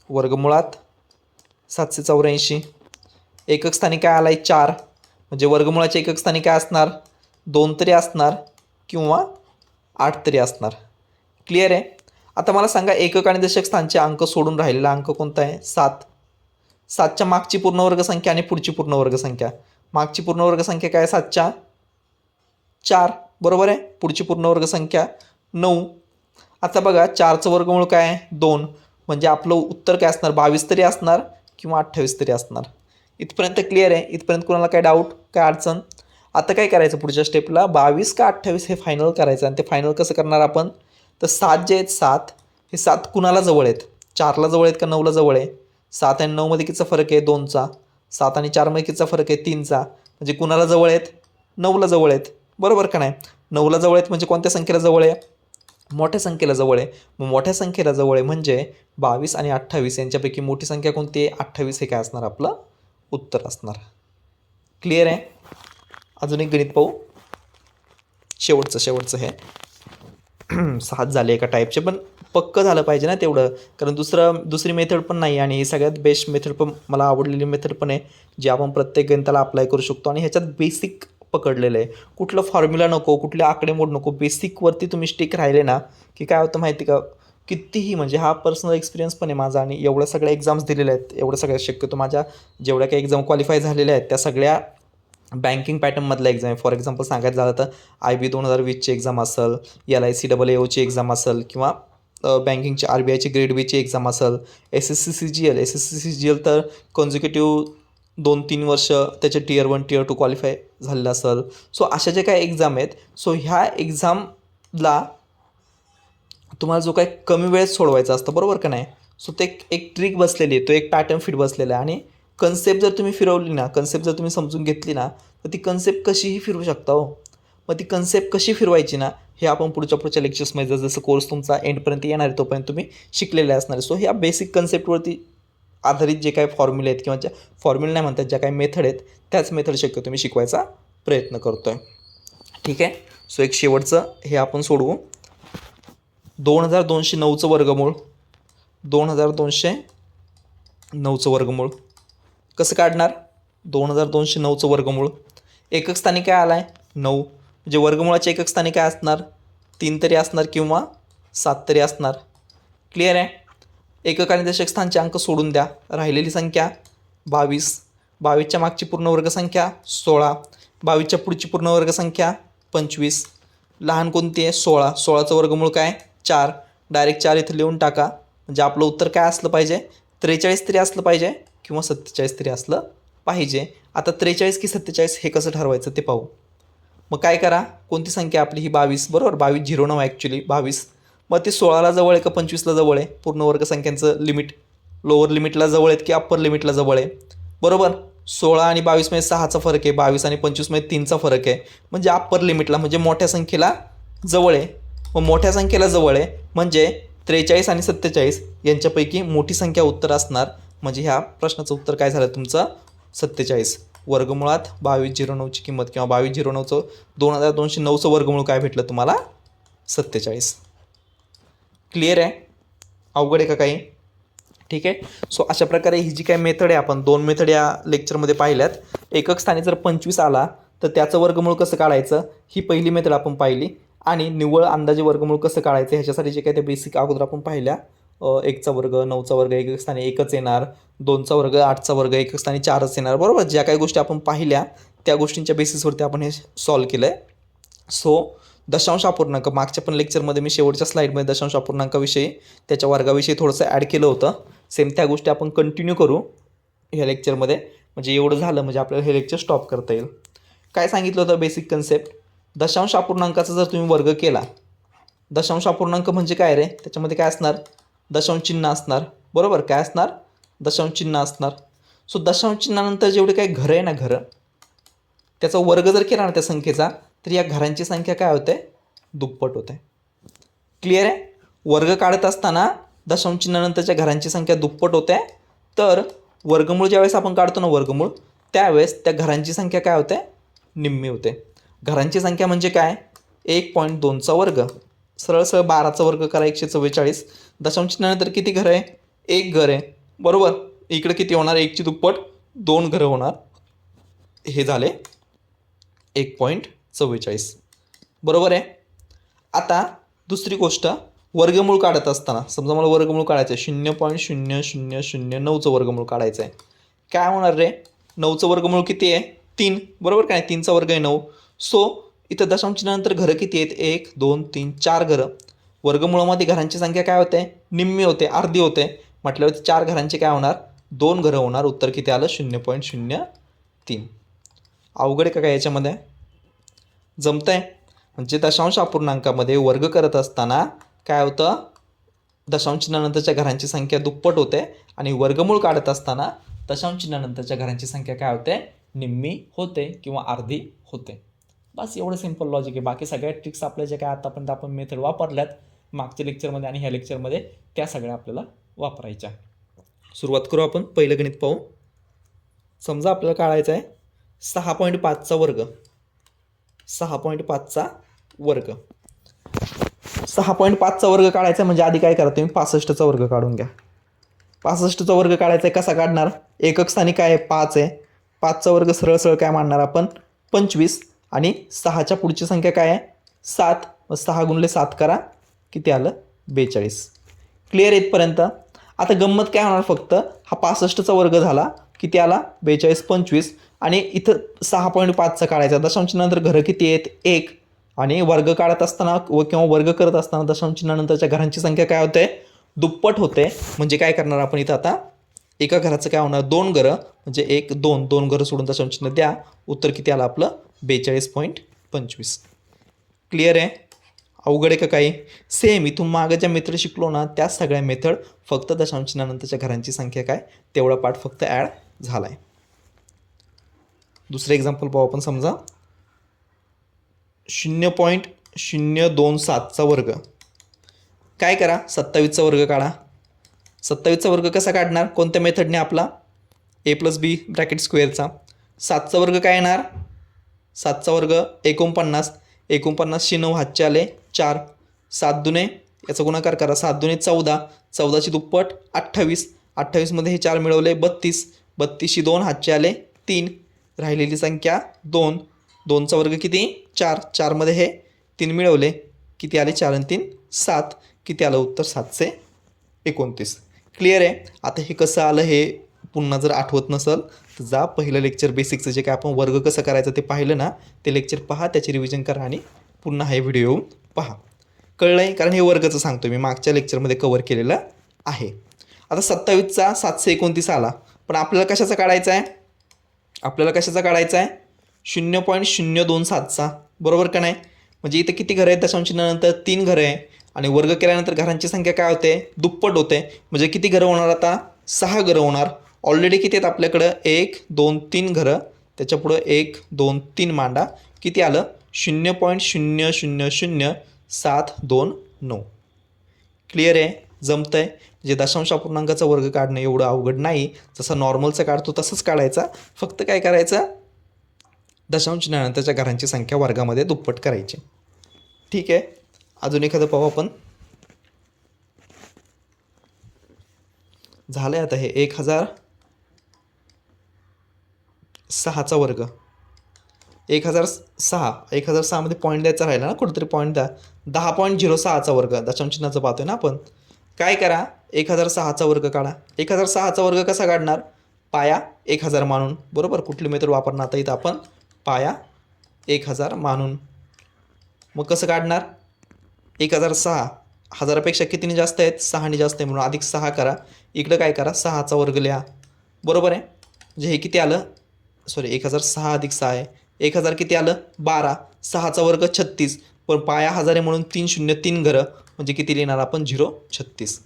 वर्गमुळात 784, एकक स्थानी काय आला आहे 4, म्हणजे वर्गमुळाच्या एकक स्थानी काय असणार 2 तरी असणार किंवा 8 तरी असणार. क्लिअर आहे. आता मला सांगा एकक आणि दशक स्थानचे अंक सोडून राहिलेला अंक कोणता आहे 7. 7च्या मागची पूर्ण वर्गसंख्या आणि पुढची पूर्ण वर्गसंख्या. मागची पूर्ण वर्गसंख्या काय 7च्या 4. बरोबर आहे. पुढची पूर्ण वर्गसंख्या 9. आता बघा 4चं वर्गमूळ काय आहे 2, म्हणजे आपलं उत्तर काय असणार 22 तरी असणार किंवा 28 तरी असणार. इथपर्यंत क्लिअर आहे. इथपर्यंत कोणाला काय डाऊट, काय अडचण. आता काय करायचं पुढच्या स्टेपला 22 का 28 हे फायनल करायचं. आणि ते फायनल कसं करणार आपण, तर 7 जे आहेत 7, हे 7 कुणाला जवळ आहेत, 4ला जवळ आहेत का 9ला जवळ आहे. 7 आणि 9मध्ये कितीचा फरक आहे 2चा. 7 आणि 4मध्ये कितीचा फरक आहे 3चा. म्हणजे कुणाला जवळ आहेत 9ला जवळ आहेत, बरोबर का नाही? 9ला जवळ आहेत म्हणजे कोणत्या संख्येला जवळ आहे? मोठ्या संख्येला जवळ आहे. मग मोठ्या संख्येला जवळ आहे म्हणजे 22 आणि 28 यांच्यापैकी मोठी संख्या कोणती आहे? 28 हे काय असणार आपलं उत्तर असणार. क्लिअर आहे? अजून एक गणित पाहू, शेवटचं हे 7 झाले एका टाईपचे, पण पक्कं झालं पाहिजे ना तेवढं, कारण दुसरी मेथड पण नाही आणि ही सगळ्यात बेस्ट मेथड पण मला आवडलेली मेथड पण आहे, जी आपण प्रत्येक गणिताला अप्लाय करू शकतो आणि ह्याच्यात बेसिक पकडलेलं आहे. कुठलं फॉर्म्युला नको, कुठले आकडेमोड नको, बेसिकवरती तुम्ही स्टिक राहिले ना की काय होतं माहिती का, कितीही म्हणजे हा पर्सनल एक्सपिरियन्स पण आहे माझा आणि एवढ्या सगळ्या एक्झाम्स दिलेल्या आहेत, एवढ्या सगळ्या शक्यतो माझ्या जेवढ्या काही एक्झाम क्वालिफाय झालेल्या आहेत त्या सगळ्या बँकिंग पॅटर्नमधला एक्झाम आहे. फॉर एक्झाम्पल सांगायचं झालं तर IB 2020ची एक्झाम असेल, LIC AOची एक्झाम असेल, किंवा बँकिंगची RBIची ग्रेड बीची एक्झाम असेल, SSC CGL तर कॉन्झिक्युटिव्ह 2-3 वर्ष त्याचे Tier 1 Tier 2 क्वालिफाय झालेलं असेल. सो अशा जे काही एक्झाम आहेत, सो ह्या एक्झामला तुम्हाला जो काही कमी वेळेत सोडवायचा असतं, बरोबर का नाही? सो ते एक ट्रिक बसलेली आहे, तो एक पॅटर्न फिट बसलेला आहे आणि कन्सेप्ट जर तुम्ही फिरवली ना, कन्सेप्ट जर तुम्ही समजून घेतली ना, तर ती कन्सेप्ट कशीही फिरवू शकता हो. मग ती कन्सेप्ट कशी फिरवायची ना, हे आपण पुढच्या लेक्चर्समध्ये जसं कोर्स तुमचा एंडपर्यंत येणार आहे तोपर्यंत तुम्ही शिकलेले असणार आहे. सो ह्या बेसिक कन्सेप्टवरती आधारित जे काही फॉर्म्युले आहेत किंवा ज्या फॉर्म्युला नाही म्हणतात, ज्या काही मेथड आहेत त्याच मेथड शक्य तुम्ही शिकवायचा प्रयत्न करतो आहे. ठीक आहे. सो एक शेवटचं हे आपण सोडवू. 2209चं वर्गमूळ, 2209चं वर्गमूळ कसं काढणार? 2209चं वर्गमूळ एकक स्थानी काय आला आहे? 9. म्हणजे वर्गमूळाचे एकक स्थानी काय असणार? 3 तरी असणार किंवा 7 तरी असणार. क्लिअर आहे? एकक आणि दशक स्थानचे अंक सोडून द्या, राहिलेली संख्या 22. 22च्या मागची पूर्ण वर्गसंख्या 16. 22च्या पुढची पूर्ण वर्गसंख्या 25. लहान कोणती आहे? 16. 16चं वर्गमूळ काय? 4. डायरेक्ट 4 इथं लिहून टाका. म्हणजे आपलं उत्तर काय असलं पाहिजे? 43 तरी असलं पाहिजे किंवा 47 तरी असलं पाहिजे. आता 43 की 47 हे कसं ठरवायचं ते पाहू. मग काय करा, कोणती संख्या आपली ही 22, बरोबर? 2209 ॲक्च्युली 22. मग ते 16ला जवळ आहे का 25ला जवळ आहे? पूर्ण वर्गसंख्यांचं लिमिट लोअर लिमिटला जवळ आहेत की अप्पर लिमिटला जवळ आहे? बरोबर. 16 आणि 22मध्ये 6चा फरक आहे, 22 आणि 25मध्ये 3चा फरक आहे, म्हणजे अप्पर लिमिटला म्हणजे मोठ्या संख्येला जवळ आहे. मग मोठ्या संख्येला जवळ आहे म्हणजे 43 आणि 47 यांच्यापैकी मोठी संख्या उत्तर असणार. म्हणजे ह्या प्रश्नाचं उत्तर काय झालं तुमचं? 47. वर्गमुळात 2209ची किंमत किंवा 2209चं 2209चं वर्गमूळ काय भेटलं तुम्हाला? 47. क्लिअर आहे? अवघड आहे का काही? ठीक आहे. सो अशा प्रकारे ही जी काही मेथड आहे, आपण 2 मेथड या लेक्चरमध्ये पाहिल्यात. एकक स्थानी जर 25 आला तर त्याचं वर्गमूळ कसं काढायचं ही पहिली मेथड आपण पाहिली, आणि निव्वळ अंदाजे वर्गमूळ कसं काढायचं ह्याच्यासाठी जे काही ते बेसिक अगोदर आपण पाहिल्या. 1चा वर्ग, 9चा वर्ग एकक स्थानी 1च येणार, 2चा वर्ग, 8चा वर्ग एकक स्थानी 4च येणार, बरोबर? ज्या काही गोष्टी आपण पाहिल्या त्या गोष्टींच्या बेसिसवरती आपण हे सॉल्व केलं आहे. सो दशांश अपूर्णांक मागच्या पण लेक्चरमध्ये मी शेवटच्या स्लाईडमध्ये दशांश अपूर्णांकाविषयी त्याच्या वर्गाविषयी थोडंसं ॲड केलं होतं. सेम त्या गोष्टी आपण कंटिन्यू करू ह्या लेक्चरमध्ये. म्हणजे एवढं झालं म्हणजे आपल्याला हे लेक्चर स्टॉप करता येईल. काय सांगितलं होतं बेसिक कन्सेप्ट? दशांश अपूर्णांकाचा जर तुम्ही वर्ग केला, दशांश अपूर्णांक म्हणजे काय रे? त्याच्यामध्ये काय असणार? दशांश चिन्ह असणार, बरोबर? काय असणार? दशांश चिन्ह असणार. सो दशांश चिन्हानंतर जेवढे काही घरं आहे ना, घरं, त्याचा वर्ग जर केला ना त्या संख्येचा, तर या घरांची संख्या काय होते? दुप्पट होते. क्लिअर आहे? वर्ग काढत असताना दशांश चिन्हानंतरच्या घरांची संख्या दुप्पट होते, तर वर्गमूळ ज्यावेळेस आपण काढतो ना वर्गमूळ, त्यावेळेस त्या घरांची संख्या काय होते? निम्मी होते. घरांची संख्या म्हणजे काय? 1.2चा वर्ग, सरळ 12चा वर्ग करा 144. दशांश चिन्हानंतर किती घर आहे? 1 घर आहे, बरोबर? इकडे किती होणार? 1ची दुप्पट 2 घरं होणार. हे झाले 1.44, बरोबर आहे. आता दुसरी गोष्ट, वर्गमूळ काढत असताना समजा मला वर्गमूळ काढायचं आहे 0.0009चं वर्गमूळ काढायचं आहे. काय होणार रे? 9चं वर्गमूळ किती आहे? 3, बरोबर काय? 3चा वर्ग आहे 9. सो इथं दशांश चिन्हानंतर घरं किती आहेत? 1 2 3 4 घरं. वर्गमूळामध्ये घरांची संख्या काय होते? निम्मी होते, अर्धी होते. म्हटल्यावर 4 घरांची काय होणार? 2 घरं होणार. उत्तर किती आलं? 0.03. अवघड आहे का काय याच्यामध्ये? जमतं आहे? म्हणजे दशांश अपूर्णांकामध्ये वर्ग करत असताना काय होतं? दशांश चिन्हानंतरच्या घरांची संख्या दुप्पट होते, आणि वर्गमूळ काढत असताना दशांश चिन्हानंतरच्या घरांची संख्या काय होते? निम्मी होते किंवा अर्धी होते. बस एवढं सिंपल लॉजिक आहे. बाकी सगळ्या ट्रिक्स आपल्या ज्या काय आतापर्यंत आपण मेथड वापरल्यात मागच्या लेक्चरमध्ये आणि ह्या लेक्चरमध्ये, त्या सगळ्या आपल्याला वापरायच्या. सुरुवात करू आपण. पहिलं गणित पाहू. समजा आपल्याला काढायचं आहे 6.5चा वर्ग. 6.5चा वर्ग. 6.5चा वर्ग काढायचा आहे म्हणजे आधी काय करा तुम्ही 65चा वर्ग काढून घ्या. 65चा वर्ग काढायचा आहे. कसा काढणार? एकक स्थानी काय आहे? 5 आहे. 5चा वर्ग सरळ सरळ काय मांडणार आपण? 25. आणि 6च्या पुढची संख्या काय आहे? 7. मग 6 गुणले 7 करा. किती आलं? 42. क्लिअर इथपर्यंत? आता गंमत काय होणार? फक्त हा 65चा वर्ग झाला. किती आला? 42, 25. आणि इथं 6.5चा काढायचा. दशांशनंतर घरं किती आहेत? 1. आणि वर्ग काढत असताना किंवा वर्ग करत असताना दशांशनंतरच्या घरांची संख्या काय होते? दुप्पट होते. म्हणजे काय करणार आपण इथं आता? एका घराचं काय होणार? 2 घरं म्हणजे 1, 2, 2 घरं सोडून दशांशचिन्ह द्या. उत्तर किती आलं आपलं? 42.25. क्लिअर आहे? अवघड आहे का काही? सेम इथून मागं ज्या मेथड शिकलो ना त्या सगळ्या मेथड, फक्त दशांशचिन्हानंतरच्या घरांची संख्या काय तेवढा पार्ट फक्त ॲड झाला आहे. दुसरं एक्झाम्पल पाहू आपण. समजा 0.027चा वर्ग. काय करा? 27चा वर्ग काढा. 27चा वर्ग कसा काढणार? कोणत्या मेथडने? आपला a+b ब्रॅकेट स्क्वेअरचा. 7चा वर्ग काय येणार? 7चा वर्ग 49. 49शी 9 हातचे आले 4. 7 दुने याचा गुणाकार करा. 7 दुने 14. 14ची दुप्पट 28. 28मध्ये हे 4 मिळवले 32. 32शी 2 हातचे आले 3. राहिलेली संख्या 2. 2चा वर्ग किती? 4. 4मध्ये हे 3 मिळवले. किती आले? 4 आणि 3 7. किती आलं उत्तर? 729. क्लिअर आहे? आता हे कसं आलं हे पुन्हा जर आठवत नसेल तर जा पहिलं लेक्चर बेसिकचं जे काय आपण वर्ग कसं करायचं ते पाहिलं ना, ते लेक्चर पहा, त्याची रिव्हिजन करा आणि पुन्हा हे व्हिडिओ पहा. कळलं आहे? कारण हे वर्गचं सांगतो मी, मागच्या लेक्चरमध्ये कवर केलेलं आहे. आता 27चा 729 आला. पण आपल्याला कशाचा काढायचा आहे? आपल्याला कशाचा काढायचा आहे? 0.027चा. बरोबर का नाही? म्हणजे इथं किती घरं आहेत? दशांशचिन्हानंतर 3 घरं आहे. आणि वर्ग केल्यानंतर घरांची संख्या काय होते? दुप्पट होते. म्हणजे किती घरं होणार आता? 6 घरं होणार. ऑलरेडी किती आहेत आपल्याकडं? 1, 2, 3 घरं. त्याच्यापुढं 1, 2, 3 मांडा. किती आलं? 0.0000729. क्लिअर आहे? जमतं आहे? म्हणजे दशांश अपूर्णांकाचा वर्ग काढणं एवढं अवघड नाही. जसं नॉर्मलचं काढतो तसंच काढायचा. फक्त काय करायचं? दशांश चिन्हानंतरच्या घरांची संख्या वर्गामध्ये दुप्पट करायची. ठीक आहे? अजून एखादं पाहू आपण. झालं आहे आता हे 1006चा वर्ग. 1006मध्ये पॉईंट द्यायचा राहिला ना, कुठेतरी पॉईंट द्या. 10.06चा वर्ग दशांशचिन्हाचं पाहतोय ना आपण. काय करा? 1006चा वर्ग काढा. 1006चा वर्ग कसा काढणार? पाया 1000 मानून. बरोबर? कुठली मेथड वापरणार आता इथं आपण? पाया 1000 मानून. मग कसं काढणार? 1006 हजारापेक्षा कितीने जास्त आहेत? 6ने जास्त आहे म्हणून अधिक 6 करा. इकडं काय करा? 6चा वर्ग लिहा. बरोबर आहे? म्हणजे हे किती आलं? 1006 अधिक 6 आहे. 1000 किती आलं? 12. 6चा वर्ग 36. पण पाया 1000 आहे म्हणून 303 घरं. म्हणजे किती लिहिणार आपण? 036.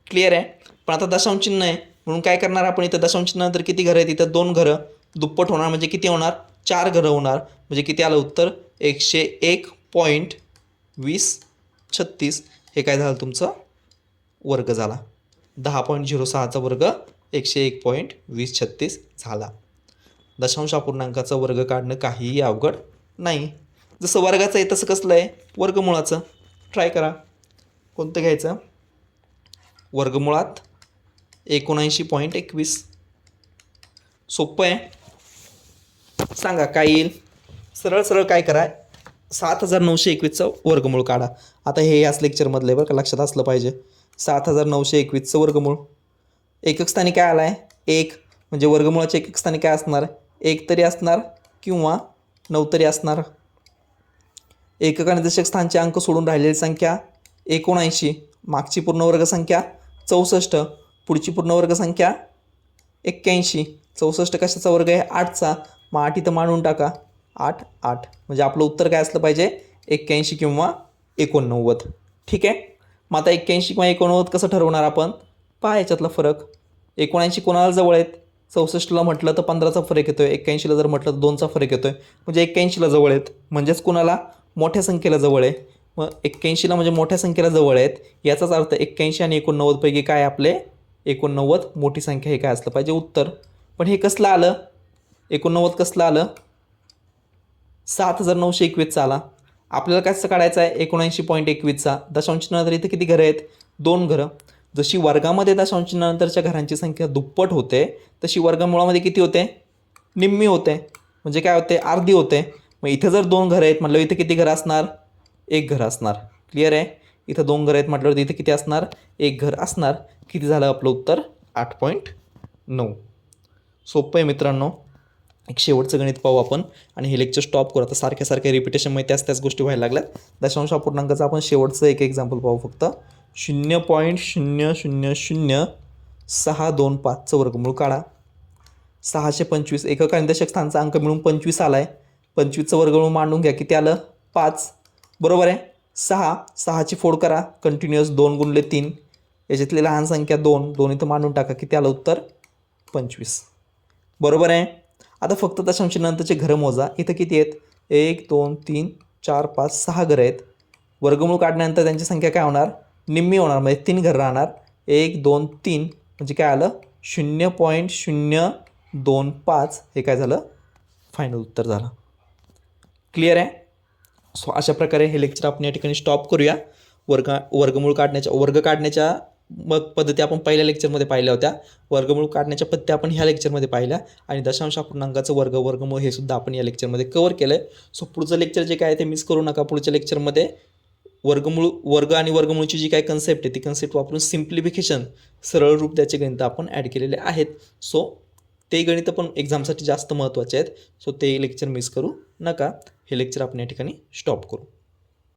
क्लिअर आहे? पण आता दशांश चिन्ह आहे म्हणून काय करणार आपण इथं? दशांश चिन्हानंतर किती घरं आहेत? इथं 2 घरं. दुप्पट होणार म्हणजे किती होणार? 4 घरं होणार. म्हणजे किती आलं उत्तर? 101.2036. हे काय झालं? तुमचं वर्ग झाला. 10.06चा वर्ग 101.2036 झाला. दशांश अपूर्णांकाचा वर्ग काढणं काहीही अवघड नाही. जसं वर्गाचं आहे तसं कसलं आहे? वर्गमुळाचं. ट्राय करा. कोणतं घ्यायचं? वर्गमुळात 79.21. सोपं आहे. सांगा काय येईल? सरळ सरळ काय करा? 7921चं वर्गमूळ काढा. आता हे याच लेक्चरमधलं आहे बरं का, लक्षात असलं पाहिजे. 7921चं वर्गमूळ. एकक स्थानी काय आला आहे? 1. म्हणजे वर्गमुळाचे एकक स्थानी काय असणार? 1 तरी असणार किंवा 9 तरी असणार. एकक आणि दशक स्थानचे अंक सोडून राहिलेली संख्या 79. मागची पूर्णवर्ग संख्या 64. पुढची पूर्णवर्ग संख्या 81. 64 कशाचा वर्ग आहे? 8चा. मग 8 इथं मांडून टाका. 8, 8. म्हणजे आपलं उत्तर काय असलं पाहिजे? 81 किंवा 89. ठीक आहे? मग आता 81 किंवा 89 कसं ठरवणार आपण? पहा याच्यातला फरक. 79 कोणाला जवळ आहेत? 64ला म्हटलं तर 15चा फरक येतो आहे, 81ला जर म्हटलं तर 2चा फरक येतो आहे, म्हणजे 81ला जवळ आहेत, म्हणजेच कुणाला मोठ्या संख्येला जवळ आहे. मग 81ला म्हणजे मोठ्या संख्येला जवळ आहेत, याचाच अर्थ 81 आणि 89 पैकी काय आपले 89 मोठी संख्या हे काय असलं पाहिजे उत्तर. पण हे कसलं आलं, 89 कसलं आलं, 7921चा आला. आपल्याला कसं काढायचं आहे 79.21चा. दशांशनंतर इथे किती घरं आहेत, 2 घरं. जशी वर्गामध्ये दशांशनंतरच्या घरांची संख्या दुप्पट होते तशी वर्गमुळामध्ये किती होते, निम्मी होते, म्हणजे काय होते, अर्धी होते. मग इथे जर 2 घरं आहेत म्हटलं इथे किती घरं असणार, 1 घर असणार. क्लिअर आहे. इथं 2 घरं आहेत म्हटल्यावर इथे किती असणार, 1 घर असणार. किती झालं आपलं उत्तर, 8.9. सोपं आहे मित्रांनो. एक शेवटचं गणित पाहू आपण आणि हे लेक्चर स्टॉप करू. आता सारख्या रिपिटेशनमध्ये त्याच गोष्टी व्हायला लागल्यात. दशांश अपूर्णांकाचं आपण शेवटचं एक एक्झाम्पल पाहू फक्त. 0.0000625चं वर्गमूळ काढा. 625 एकक आणि दशक स्थानचा अंक मिळून 25 आला आहे. 25चं वर्गमूळ मांडून घ्या, किती आलं, 5. बरोबर आहे. 6ची फोड करा, कंटिन्युअस 2 गुणले 3, याच्यातली लहान संख्या 2 इथं मांडून टाका, किती आलं उत्तर, 25. बरोबर आहे. आता फक्त दशांशानंतरचे घरं मोजा. इथं किती आहेत, 1 2 3 4 5 6 घरं आहेत. वर्गमूळ काढल्यानंतर त्यांची संख्या काय होणार, निम्मी होणार, म्हणजे 3 घरं राहणार. 1 2 3 म्हणजे काय आलं, 0.025 हे काय झालं, फायनल उत्तर झालं. क्लिअर आहे. सो अशा प्रकारे हे लेक्चर आपण या ठिकाणी स्टॉप करूया. वर्गमूळ काढण्याच्या पद्धती आपण पहिल्या लेक्चरमध्ये पाहिल्या होत्या. वर्गमूळ काढण्याच्या पद्धती आपण ह्या लेक्चरमध्ये पाहिल्या आणि दशांश अपूर्णांकाचं वर्गमूळ हे सुद्धा आपण या लेक्चरमध्ये कव्हर केलं आहे. सो पुढचं लेक्चर जे काय आहे ते मिस करू नका. पुढच्या लेक्चरमध्ये वर्ग आणि वर्गमूळची जी काय कन्सेप्ट आहे ती कन्सेप्ट वापरून सिम्प्लिफिकेशन, सरळ रूप त्याचे गणित आपण ॲड केलेले आहेत. सो ते गणितं पण एक्झामसाठी जास्त महत्त्वाचे आहेत. सो ते लेक्चर मिस करू नका. हे लेक्चर आपण या ठिकाणी स्टॉप करू.